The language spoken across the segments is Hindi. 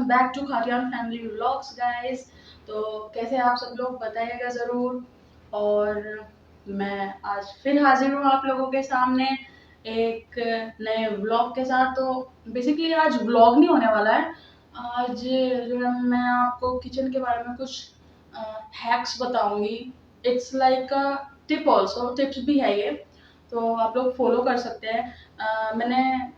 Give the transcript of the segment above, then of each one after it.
Back to Kharian family vlogs guys. तो कैसे आप सब लोग बताइएगा ज़रूर। और मैं आज फिर हाजिर हूँ आप लोगों के सामने एक नए व्लॉग के साथ। तो बेसिकली आज व्लॉग नहीं होने वाला है। आज जो है मैं आपको किचन के बारे में कुछ हैक्स बताऊंगी। It's like a tip also, tips भी है ये, तो आप लोग फॉलो कर सकते हैं। मैंने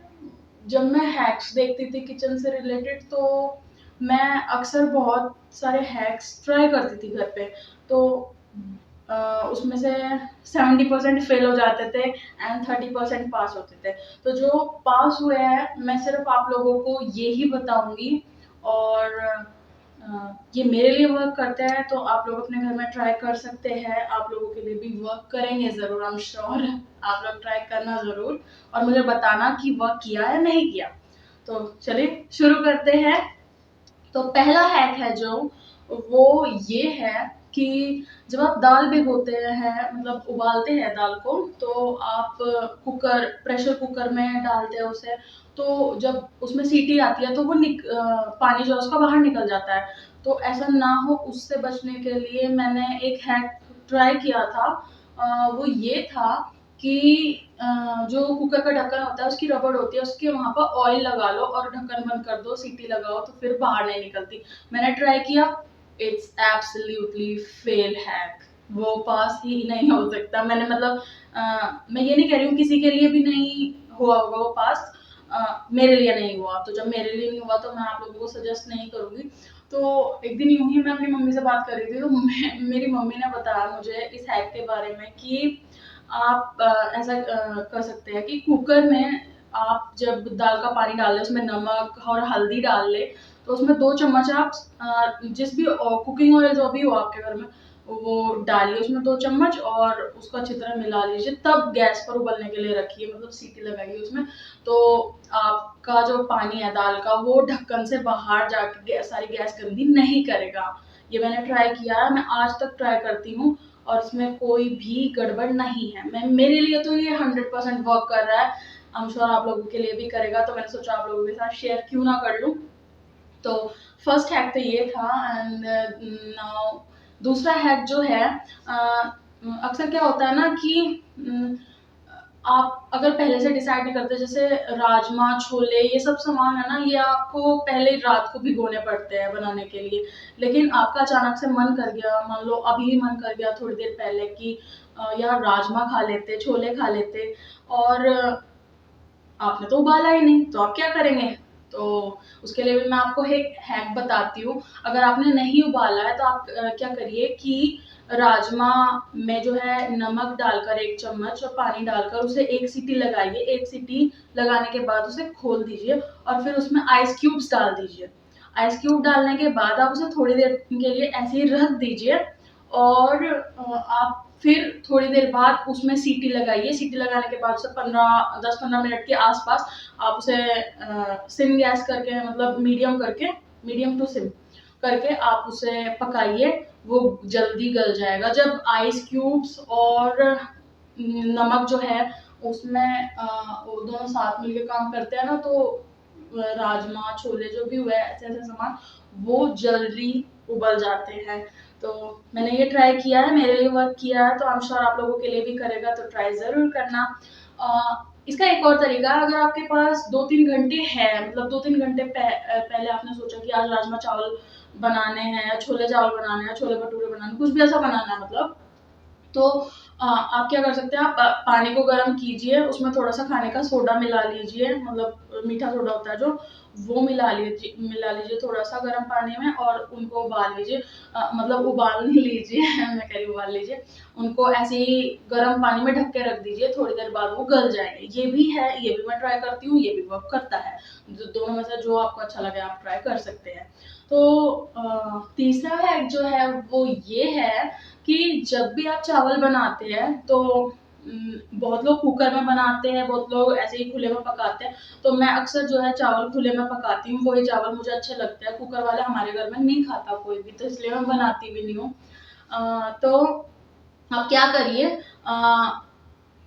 जब मैं हैक्स देखती थी किचन से रिलेटेड, तो मैं अक्सर बहुत सारे हैक्स ट्राई करती थी घर पे। तो उसमें से 70% फेल हो जाते थे एंड 30% पास होते थे। तो जो पास हुए हैं मैं सिर्फ आप लोगों को यही बताऊंगी। और ये मेरे लिए वर्क करता है तो आप लोग अपने घर में ट्राई कर सकते हैं। आप लोगों के लिए भी वर्क करेंगे ज़रूर, आई एम श्योर। आप लोग ट्राई करना ज़रूर और मुझे बताना कि वर्क किया या नहीं किया। तो चलिए शुरू करते हैं। तो पहला हैक है जो, वो ये है कि जब आप दाल भिगोते हैं, मतलब उबालते हैं दाल को, तो आप प्रेशर कुकर में डालते हैं उसे। तो जब उसमें सीटी आती है तो वो पानी जो है उसका बाहर निकल जाता है। तो ऐसा ना हो, उससे बचने के लिए मैंने एक हैक ट्राई किया था। वो ये था कि जो कुकर का ढक्कन होता है उसकी रबड़ होती है, उसके वहां पर ऑयल लगा लो और ढक्कन बंद कर दो, सीटी लगाओ तो फिर बाहर नहीं निकलती। मैंने ट्राई किया, इट्स एब्सोल्युटली फेल हैक। वो पास ही नहीं हो सकता। मैंने मतलब मैं ये नहीं कह रही हूँ किसी के लिए भी नहीं हुआ होगा वो पास, मेरे लिए नहीं हुआ। तो जब मेरे लिए नहीं हुआ तो मैं आप लोगों को सजेस्ट नहीं करूंगी। तो एक दिन यूं ही मैं अपनी मम्मी से बात कर रही थी, तो मेरी मम्मी ने बताया मुझे इस हैक के बारे में कि आप ऐसा कर सकते हैं कि कुकर में आप जब दाल का पानी डाल लें, उसमें नमक और हल्दी डाल ले, तो उसमें 2 चम्मच आप जिस भी कुकिंग ऑयल जो भी हो आपके घर में वो डालिए उसमें 2 चम्मच, और उसको अच्छी तरह मिला लीजिए। तब गैस पर उबलने के लिए रखिए, मतलब सीटी लगाइए उसमें। तो आपका जो पानी है दाल का वो ढक्कन से बाहर जाके सारी गैस गंदी नहीं करेगा। ये मैंने ट्राई किया है, मैं आज तक ट्राई करती हूँ और इसमें कोई भी गड़बड़ नहीं है। मेरे लिए तो ये 100% वर्क कर रहा है। आई एम श्योर आप लोगों के लिए भी करेगा, तो मैंने सोचा आप लोगों के साथ शेयर क्यों ना कर लूं। तो फर्स्ट हैक तो ये था। एंड नाउ दूसरा हैक जो है, अक्सर क्या होता है ना कि आप अगर पहले से डिसाइड नहीं करते, जैसे राजमा छोले ये सब सामान है ना, ये आपको पहले रात को भिगोने पड़ते हैं बनाने के लिए। लेकिन आपका अचानक से मन कर गया, मान लो अभी मन कर गया थोड़ी देर पहले कि यार राजमा खा लेते, छोले खा लेते, और आपने तो उबाला ही नहीं, तो आप क्या करेंगे? तो उसके लिए भी मैं आपको एक हैक बताती हूँ। अगर आपने नहीं उबाला है तो आप क्या करिए कि राजमा में जो है नमक डालकर 1 चम्मच और पानी डालकर उसे एक सीटी लगाइए। एक सीटी लगाने के बाद उसे खोल दीजिए और फिर उसमें आइस क्यूब्स डाल दीजिए। आइस क्यूब डालने के बाद आप उसे थोड़ी देर के लिए ऐसे ही रख दीजिए, और आप फिर थोड़ी देर बाद उसमें सीटी लगाइए। सीटी लगाने के बाद उसे 10-15 मिनट के आसपास आप उसे सिम गैस करके, मतलब मीडियम टू सिम करके आप उसे पकाइए। वो जल्दी गल जाएगा। जब आइस क्यूब्स और नमक जो है उसमें वो दोनों साथ मिलके काम करते हैं ना, तो राजमा छोले जो भी हुए ऐसे ऐसे सामान वो जल्दी उबल जाते हैं। तो मैंने ये ट्राई किया है, मेरे लिए वर्क किया है, तो आई एम श्योर आप लोगों के लिए भी करेगा, तो ट्राई जरूर करना। इसका एक और तरीका, अगर आपके पास 2-3 घंटे है, मतलब 2-3 घंटे पहले आपने सोचा कि आज राजमा चावल बनाने हैं या छोले चावल बनाने हैं, छोले भटूरे बनाने, कुछ भी ऐसा बनाना है मतलब, तो आप क्या कर सकते हैं, आप पानी को गर्म कीजिए, उसमें थोड़ा सा खाने का सोडा मिला लीजिए, मतलब मीठा सोडा होता है जो, वो मिला लीजिए थोड़ा सा गर्म पानी में, और उनको उबाल लीजिए। मतलब उबाल नहीं लीजिए मैं कह रही उबाल लीजिए। उनको ऐसे ही गर्म पानी में ढक के रख दीजिए, थोड़ी देर बाद वो गल जाएंगे। ये भी है, ये भी मैं ट्राई करती हूँ, ये भी वर्क करता है। दोनों में से जो आपको अच्छा लगे आप ट्राई कर सकते हैं। तो तीसरा हैक जो है वो ये है कि जब भी आप चावल बनाते हैं तो बहुत लोग कुकर में बनाते हैं, बहुत लोग ऐसे ही खुले में पकाते हैं। तो मैं अक्सर जो है चावल खुले में पकाती हूँ, वही चावल मुझे अच्छे लगते हैं। कुकर वाले हमारे घर में नहीं खाता कोई भी, तो इसलिए मैं बनाती भी नहीं हूँ। तो आप क्या करिए,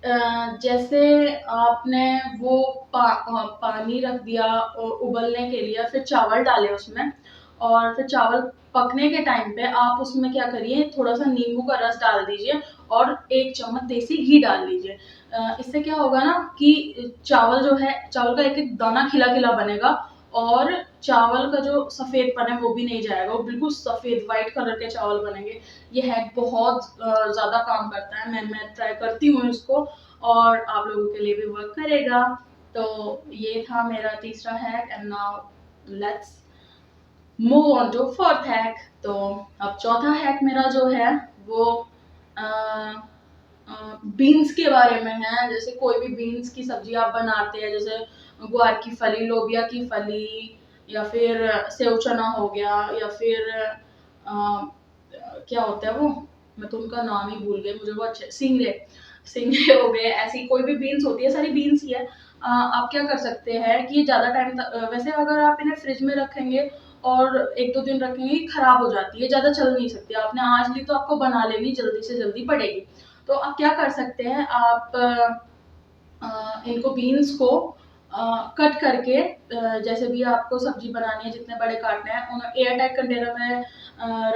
जैसे आपने वो पानी रख दिया उबलने के लिए, फिर चावल डाले उसमें, और फिर चावल पकने के टाइम पे आप उसमें क्या करिए, थोड़ा सा नींबू का रस डाल दीजिए और 1 चम्मच देसी घी डाल लीजिए। इससे क्या होगा ना कि चावल जो है, चावल का एक-एक दाना खिला-खिला बनेगा और चावल का जो सफ़ेदपन है वो भी नहीं जाएगा, वो बिल्कुल सफ़ेद व्हाइट कलर के चावल बनेंगे। ये हैक बहुत ज़्यादा काम करता है, मैं ट्राई करती हूँ इसको और आप लोगों के लिए भी वर्क करेगा। तो ये था मेरा तीसरा hack and now let's move on to fourth hack. तो अब चौथा हैक मेरा जो है वो बीन्स के बारे में है। जैसे कोई भी बीन्स की सब्जी आप बनाते हैं, जैसे ग्वार की फली, लोबिया की फली, या फिर सेव चना हो गया, या फिर क्या होता है वो, मैं तो उनका नाम ही भूल गई, मुझे वो अच्छे सिंगरे सिंगरे हो गए। ऐसी कोई भी बीन्स होती है, सारी बीन्स ही है। आप क्या कर सकते हैं कि ज़्यादा टाइम तक, वैसे अगर आप इन्हें फ्रिज में रखेंगे और 1-2 दिन रखेंगे, खराब हो जाती है, ज़्यादा चल नहीं सकती। आपने आज ली तो आपको बना लेनी जल्दी से जल्दी पड़ेगी। तो आप क्या कर सकते हैं, आप इनको बीन्स को कट करके, जैसे भी आपको सब्जी बनानी है, जितने बड़े काटने हैं, उन्हें एयर टाइट कंटेनर में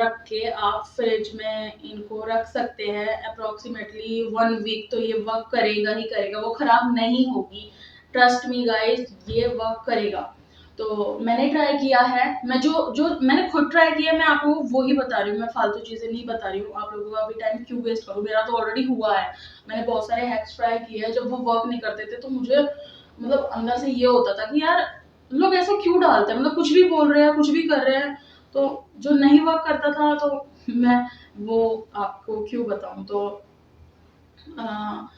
रख के आप फ्रिज में इनको रख सकते हैं। अप्रोक्सीमेटली 1 वीक तो ये वर्क करेगा ही करेगा, वो खराब नहीं होगी। ट्रस्ट मी गाइस, ये वर्क करेगा। तो मैंने ट्राई किया है, मैं जो जो मैंने खुद ट्राई किया है, मैं आपको वो ही बता रही हूँ, मैं फालतू चीज़ें नहीं बता रही हूँ। आप लोगों का अभी टाइम क्यों वेस्ट करूँ, मेरा तो ऑलरेडी हुआ है। मैंने बहुत सारे हैक्स ट्राई किए हैं, जब वो वर्क नहीं करते थे तो मुझे मतलब अंदर से ये होता था कि यार लोग ऐसा क्यों डालते हैं, मतलब कुछ भी बोल रहे हैं, कुछ भी कर रहे हैं। तो जो नहीं वर्क करता था तो मैं वो आपको क्यों बताऊँ। तो अ,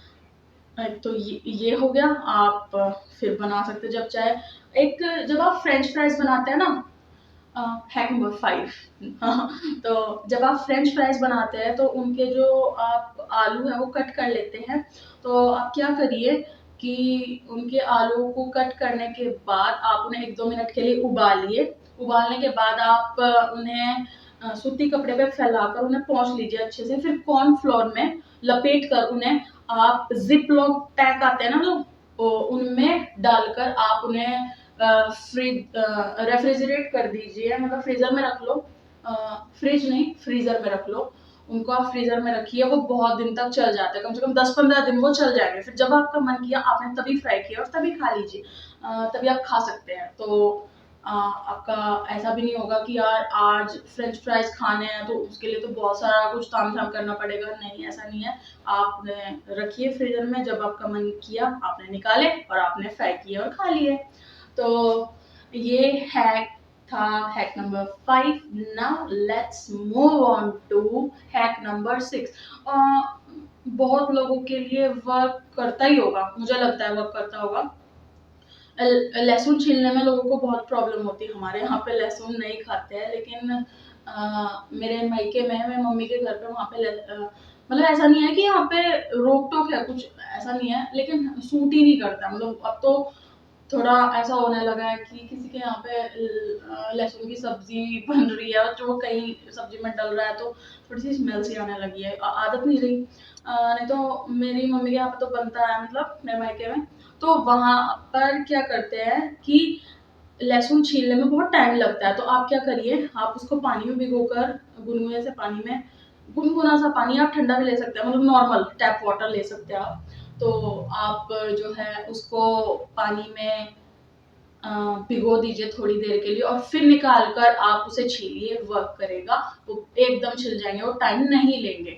एक तो ये हो गया। आप फिर बना सकते हैं जब चाहे, एक जब आप फ्रेंच फ्राइज बनाते हैं ना, हैक नंबर 5 तो जब आप फ्रेंच फ्राइज बनाते हैं तो उनके जो आप आलू है वो कट कर लेते हैं। तो आप क्या करिए कि उनके आलू को कट करने के बाद आप उन्हें 1-2 मिनट के लिए उबालिए। उबालने के बाद आप उन्हें सूती कपड़े पे फैलाकर उन्हें पोंछ लीजिए अच्छे से। फिर कॉर्नफ्लोर में लपेट कर उन्हें आप ज़िप लॉक पैक आते हैं ना जो, उनमें डालकर आप उन्हें रेफ्रिजरेट कर दीजिए, मतलब फ्रीजर में रख लो। फ्रिज नहीं, फ्रीजर में रख लो। उनको आप फ्रीजर में रखिए, वो बहुत दिन तक चल जाते हैं, कम से कम 10-15 दिन वो चल जाएंगे। फिर जब आपका मन किया आपने तभी फ्राई किया और तभी खा लीजिए, तभी आप खा सकते हैं। तो आपका ऐसा भी नहीं होगा कि यार आज फ्रेंच फ्राइज खाने हैं तो उसके लिए तो बहुत सारा कुछ तामझाम करना पड़ेगा। नहीं, ऐसा नहीं है। आपने रखिए फ्रीजर में, जब आपका मन किया आपने निकाले और आपने फ्राई किए और खा लिए। तो ये हैक था, hack number 5। Now let's move on to hack number 6। बहुत लोगों के लिए वर्क करता ही होगा, मुझे लगता है वर्क करता होगा। लहसुन छीलने में लोगों को बहुत प्रॉब्लम होती है। हमारे यहाँ पे लहसुन नहीं खाते हैं, लेकिन मेरे मायके में, मेरी मम्मी के घर पे, वहाँ पे मतलब ऐसा नहीं है कि यहाँ पे रोक टोक है, कुछ ऐसा नहीं है, लेकिन सूट ही नहीं करता। मतलब अब तो थोड़ा ऐसा होने लगा है कि किसी के यहाँ पे लहसुन की सब्जी बन रही है और जो कहीं सब्जी में डल रहा है तो थोड़ी सी स्मेल सी आने लगी है। आदत नहीं रही। नहीं तो मेरी मम्मी के यहाँ पे तो बनता है, मतलब मेरे मायके में। तो वहाँ पर क्या करते हैं कि लहसुन छीलने में बहुत टाइम लगता है। तो आप क्या करिए, आप उसको पानी में भिगोकर, गुनगुने से पानी में, गुनगुना सा पानी, आप ठंडा भी ले सकते हैं, मतलब नॉर्मल टैप वाटर ले सकते हैं आप। तो आप जो है उसको पानी में भिगो दीजिए थोड़ी देर के लिए और फिर निकाल कर आप उसे छीलिए, वर्क करेगा। वो एकदम छिल जाएंगे, वो टाइम नहीं लेंगे।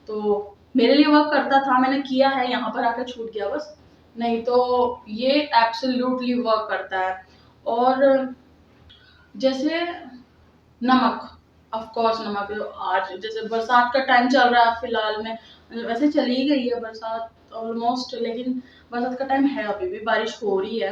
तो मेरे लिए वर्क करता था, मैंने किया है, यहाँ पर आकर छूट गया बस। नहीं तो ये एब्सोल्युटली वर्क करता है। और जैसे नमक, ऑफ कोर्स नमक, आज जैसे बरसात का टाइम चल रहा है फिलहाल में, वैसे चली ही गई है बरसात ऑलमोस्ट, लेकिन बरसात का टाइम है, अभी भी बारिश हो रही है।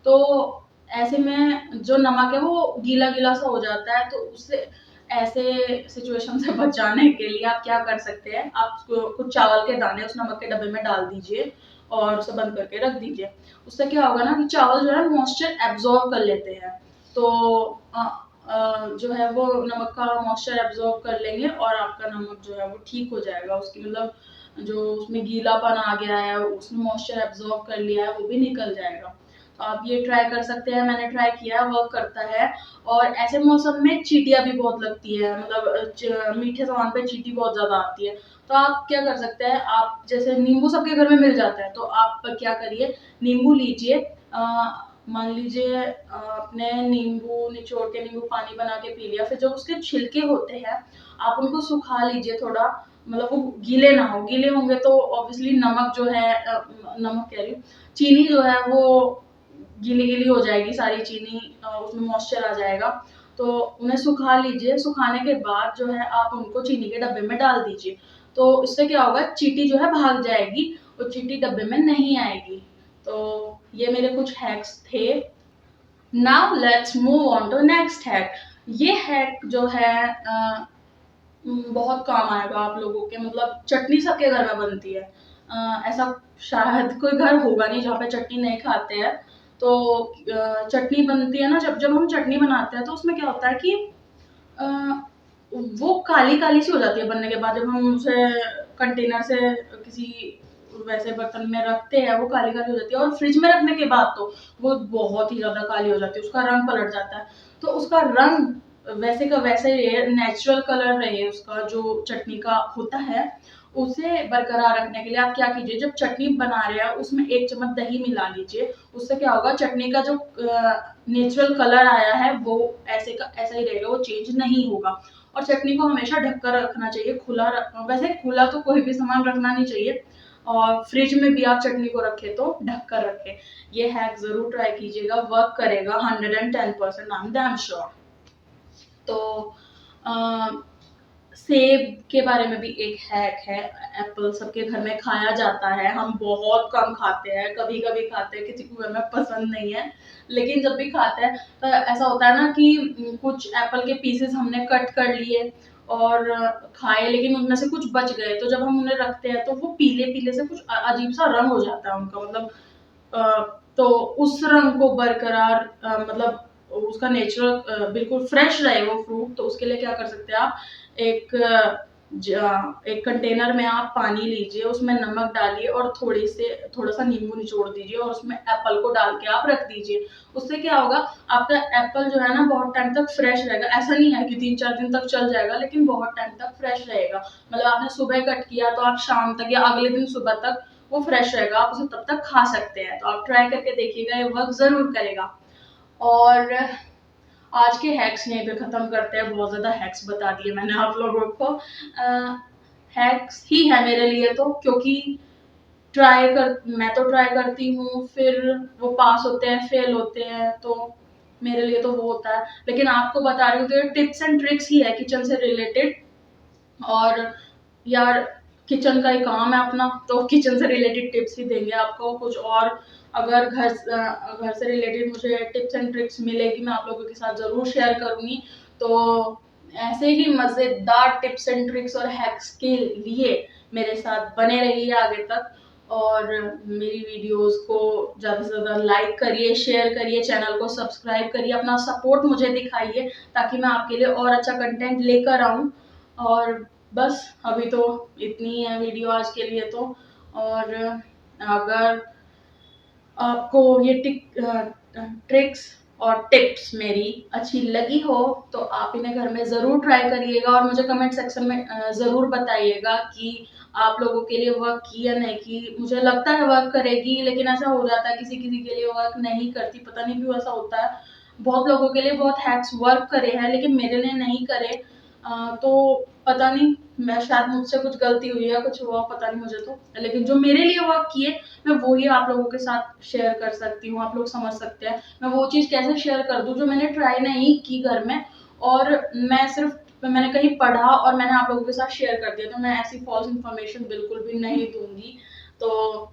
तो ऐसे में जो नमक है वो गीला गीला सा हो जाता है। तो उससे, ऐसे सिचुएशन से बचाने के लिए आप क्या कर सकते हैं, आप कुछ चावल के दाने उस नमक के डब्बे में डाल दीजिए और उसे बंद करके रख दीजिए। उससे क्या होगा ना कि चावल जो है मॉइस्चर एब्जॉर्ब कर लेते हैं। तो जो है वो नमक का मॉइस्चर एब्जॉर्ब कर लेंगे और आपका नमक जो है वो ठीक हो जाएगा। उसकी मतलब जो उसमें गीलापन आ गया है, उसने मॉइस्चर एब्जॉर्ब कर लिया है, वो भी निकल जाएगा। तो आप ये ट्राई कर सकते हैं, मैंने ट्राई किया है, वर्क करता है। और ऐसे मौसम में चींटियाँ भी बहुत लगती है, मतलब मीठे सामान पे चींटी बहुत ज़्यादा आती है। तो आप क्या कर सकते हैं, आप जैसे नींबू सबके घर में मिल जाता है, तो आप क्या करिए, नींबू लीजिए, मान लीजिए आपने नींबू निचोड़ के नींबू पानी बना के पी लिया, फिर जब उसके छिलके होते हैं आप उनको सुखा लीजिए थोड़ा, मतलब वो गीले ना हो, गीले होंगे तो ऑब्वियसली नमक जो है, नमक कह रही हूँ, चीनी जो है वो गीली गीली हो जाएगी, सारी चीनी, उसमें मॉइस्चर आ जाएगा। तो उन्हें सुखा लीजिए, सुखाने के बाद जो है आप उनको चीनी के डब्बे में डाल दीजिए। तो इससे क्या होगा, चींटी जो है भाग जाएगी और चींटी डब्बे में नहीं आएगी। तो ये मेरे कुछ हैक्स थे। Now let's move on to next hack. ये हैक जो है बहुत काम आएगा आप लोगों के, मतलब चटनी सबके घर में बनती है। ऐसा शायद कोई घर होगा नहीं जहाँ पे चटनी नहीं खाते हैं। तो चटनी बनती है ना, जब जब हम चटनी बनाते हैं तो उसमें क्या होता है कि अ, वो काली काली सी हो जाती है बनने के बाद, जब हम उसे कंटेनर से किसी वैसे बर्तन में रखते हैं, वो काली काली हो जाती है, और फ्रिज में रखने के बाद तो वो बहुत ही ज्यादा काली हो जाती है, उसका रंग पलट जाता है। तो उसका रंग वैसे का वैसे ही रहे, नेचुरल कलर रहे उसका, जो चटनी का होता है, उसे बरकरार रखने के लिए आप क्या कीजिए, जब चटनी बना रहे हैं उसमें 1 चम्मच दही मिला लीजिए। उससे क्या होगा, चटनी का जो नेचुरल कलर आया है वो ऐसे का ऐसा ही रहेगा, वो चेंज नहीं होगा। और चटनी को हमेशा ढककर रखना चाहिए, वैसे खुला तो कोई भी सामान रखना नहीं चाहिए, और फ्रिज में भी आप चटनी को रखे तो ढक कर रखें। ये हैक जरूर ट्राई कीजिएगा, वर्क करेगा 110%, आई एम डैम श्योर। तो अ, सेब के बारे में भी एक हैक है। एप्पल सबके घर में खाया जाता है, हम बहुत कम खाते हैं, कभी कभी खाते हैं, किसी को घर में पसंद नहीं है, लेकिन जब भी खाते हैं तो ऐसा होता है ना कि कुछ एप्पल के पीसेस हमने कट कर लिए और खाए, लेकिन उनमें से कुछ बच गए, तो जब हम उन्हें रखते हैं तो वो पीले पीले से कुछ अजीब सा रंग हो जाता है उनका, मतलब तो उस रंग को बरकरार, मतलब उसका नेचुरल बिल्कुल फ्रेश रहे वो फ्रूट, तो उसके लिए क्या कर सकते हैं आप, एक एक कंटेनर में आप पानी लीजिए, उसमें नमक डालिए और थोड़ा सा नींबू निचोड़ दीजिए और उसमें एप्पल को डाल के आप रख दीजिए। उससे क्या होगा, आपका एप्पल जो है ना बहुत टाइम तक फ्रेश रहेगा। ऐसा नहीं है कि 3-4 दिन तक चल जाएगा, लेकिन बहुत टाइम तक फ्रेश रहेगा। मतलब आपने सुबह कट किया तो आप शाम तक या अगले दिन सुबह तक वो फ्रेश रहेगा, आप उसे तब तक खा सकते हैं। तो आप ट्राई करके देखिएगा, ये वर्क जरूर करेगा। और आज के हैक्स यहीं पे खत्म करते हैं, बहुत ज्यादा हैक्स बता दिए मैंने आप लोगों को। हैक्स ही है मेरे लिए तो, क्योंकि मैं तो ट्राई करती हूँ, फिर वो पास होते हैं, फेल होते हैं, तो मेरे लिए तो वो होता है। लेकिन आपको बता रही हूँ तो ये टिप्स एंड ट्रिक्स ही है किचन से रिलेटेड। और यार, किचन का ही काम है अपना, तो किचन से रिलेटेड टिप्स ही देंगे आपको। कुछ और अगर घर से रिलेटेड मुझे टिप्स एंड ट्रिक्स मिलेगी, मैं आप लोगों के साथ जरूर शेयर करूंगी। तो ऐसे ही मजेदार टिप्स एंड ट्रिक्स और हैक्स के लिए मेरे साथ बने रहिए आगे तक, और मेरी वीडियोस को ज़्यादा से ज़्यादा लाइक करिए, शेयर करिए, चैनल को सब्सक्राइब करिए, अपना सपोर्ट मुझे दिखाइए, ताकि मैं आपके लिए और अच्छा कंटेंट लेकर आऊँ। और बस अभी तो इतनी है वीडियो आज के लिए तो। और अगर आपको ये ट्रिक्स और टिप्स मेरी अच्छी लगी हो तो आप इन्हें घर में ज़रूर ट्राई करिएगा, और मुझे कमेंट सेक्शन में ज़रूर बताइएगा कि आप लोगों के लिए वर्क की या नहीं की। मुझे लगता है वर्क करेगी, लेकिन ऐसा हो जाता है किसी किसी के लिए वर्क नहीं करती, पता नहीं क्यों ऐसा होता है। बहुत लोगों के लिए बहुत हैक्स वर्क करे हैं, लेकिन मेरे लिए नहीं करे। तो पता नहीं, मैं शायद मुझसे कुछ गलती हुई है, कुछ हुआ, पता नहीं मुझे तो, लेकिन जो मेरे लिए वर्क किए मैं वो ही आप लोगों के साथ शेयर कर सकती हूँ। आप लोग समझ सकते हैं मैं वो चीज़ कैसे शेयर कर दूँ जो मैंने ट्राई नहीं की घर में, और मैंने कहीं पढ़ा और मैंने आप लोगों के साथ शेयर कर दिया। तो मैं ऐसी फॉल्स इन्फॉर्मेशन बिल्कुल भी नहीं दूंगी। तो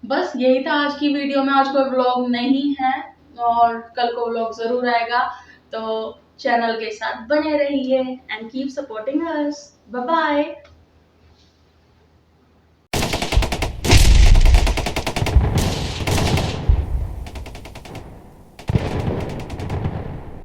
बस यही था आज की वीडियो में। आज कोई व्लॉग नहीं है, और कल को व्लॉग जरूर आएगा। तो चैनल के साथ बने रहिए and keep supporting us. Bye bye.